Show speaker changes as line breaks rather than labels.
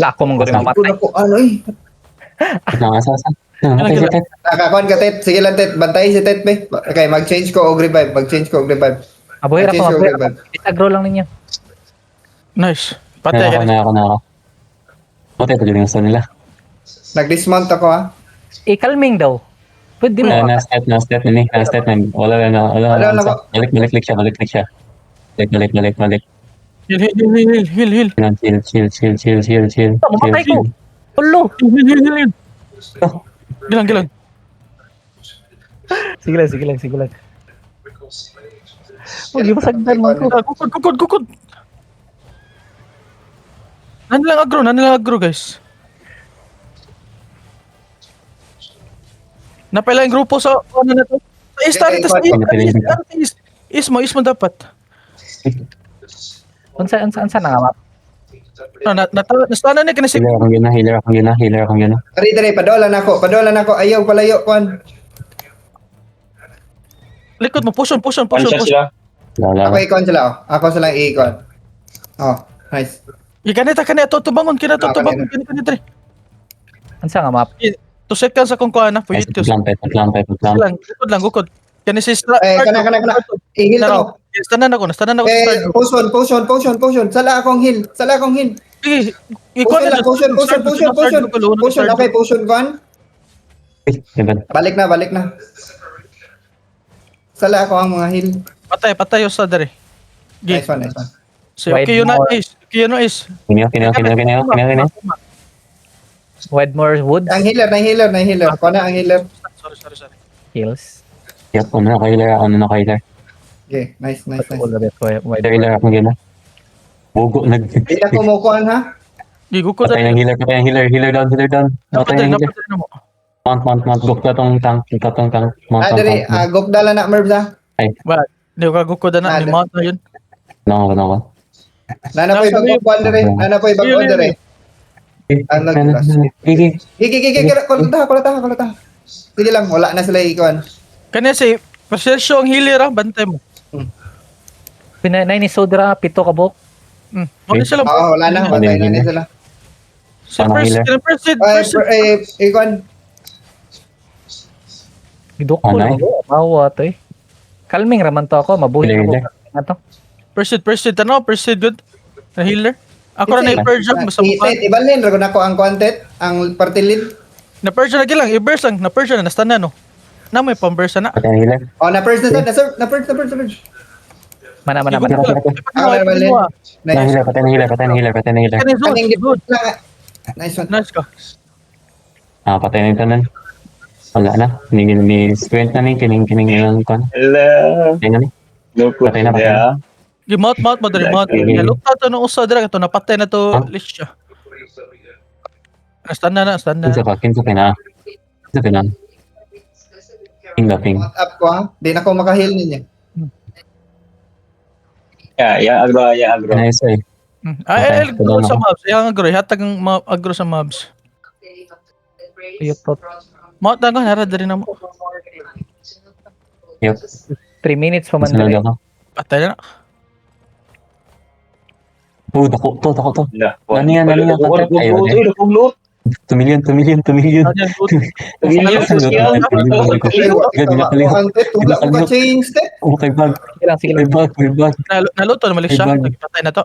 Wala ako mong gawin
Ito
mamatay.
na po, ano eh.
Nakasasa. Namatay si Tet.
Nakakakuan ka, Tet. Sige lang, Tet. Bantayin si Tet, be. Okay, mag-change ko og revive.
Mabuhay ako,
Mag-change ko og
mabuhay
revive.
ako. Isagro lang ninyo.
Nice. Patay ka.
Nako. Patay pa din yung gusto nila.
Nag-dismount ako, ha.
Kalming daw. Pwede mo.
Na-step na. Wala na.
Wala.
Balik siya. Balik.
Heal.
Chill.
Mamatay ko. Ulo.
Heal. Gilang.
Sige lang. Huwag yung masagdan mo ko.
Kukod. Nanilang agro, guys. Napailan yung grupo sa ano na to. Is mo dapat.
Unsa na nga map?
Nastana na kinasik.
Healer akong gina.
Dari, padolan ako. Ayaw palayo, kuan.
Likod mo, push on.
Sila.
Wala.
Ako ikon sila, oh. Ako sila i-ikon. Oh, nice.
Kanita, tutubangon, kanita.
Unsa nga map?
2 seconds akong kuha na, for you to.
Paglang.
Gukod. Kani si
Kana. I-heal ko.
Nastanan ako sa start.
Potion. Sala akong heal.
Sige,
Potion. Okay, potion kuan. Balik na. Sala ako ang mga heal.
Patay sa dere.
Nice one.
So, okay yun na is.
Kinaw.
Wedmore Wood
Ang healer. Kuha na ang healer.
Sorry.
Hills.
Yep, ano na ka-healer.
Okay, nice.
All of it. Wedmore.
Healer akong gina. Bugo,
Hindi na kumukuhan, ha?
Gigukod
patay ng healer. Healer down. Patay ng healer.
Napatay na mo.
Mount. Gukta tong tank. Mount.
Dali, gokdala na, Merv, ha?
Ba, di ko kagukod na. Ni mount na yun.
No.
Nana po ibang kuhan, dali. Gigi, kulata. Sige lang, wala na sila ikuan.
Kanya si Pasersyo ang healer bantay mo.
Pinay ni Sodra, 7 ka buhok.
Wala sila.
Oo, wala na, matay na sila.
Sa first
Ikuan.
Gidukol
Anay?
ako. Mawa to eh. Kalming raman to ako. Mabuhay
Healer.
ako. Nga to.
First good. Na healer. Ako na i-purge ang basta mukha.
Ibalhin, ragon ako ang content, ang partilin.
Na-purge na gilang, i-burst lang. Na-purge na, nastana no. Na may pang-burst na.
Patay ng healer.
Oh, na-purge na sir. Na-purge.
Mana.
Nice.
Patay ng healer.
Kaning good lang. Nice one.
Nice ka.
Patay na yung tanan. Wala na. Ni sprint na ni. Kining ilang kon.
Hello.
Patay na ni. Patay na.
Mount mo dali mount. Nalukta to no usa dira to napatay na to list siya. Nastanda na.
Kinsa ka na. Ping.
Up ko, ha? Di na ako makaheal ninyo.
Ya agro.
Nice eh.
Ay, agro sa mobs. Yang agro, hatag ang agro sa mobs.
Yutot.
Mount na ko nara diri na mo.
Yup.
3 minutes pa man.
Sunod
dali.
ako.
Patay na.
Dako to.
Lah.
Nani yan, content. Ayaw na. 2 million.
Wala ko ka-change,
Okay, bag.
Sige lang.
May bag.
Naluto na mali siya.
Ay, bag.
Patay na to.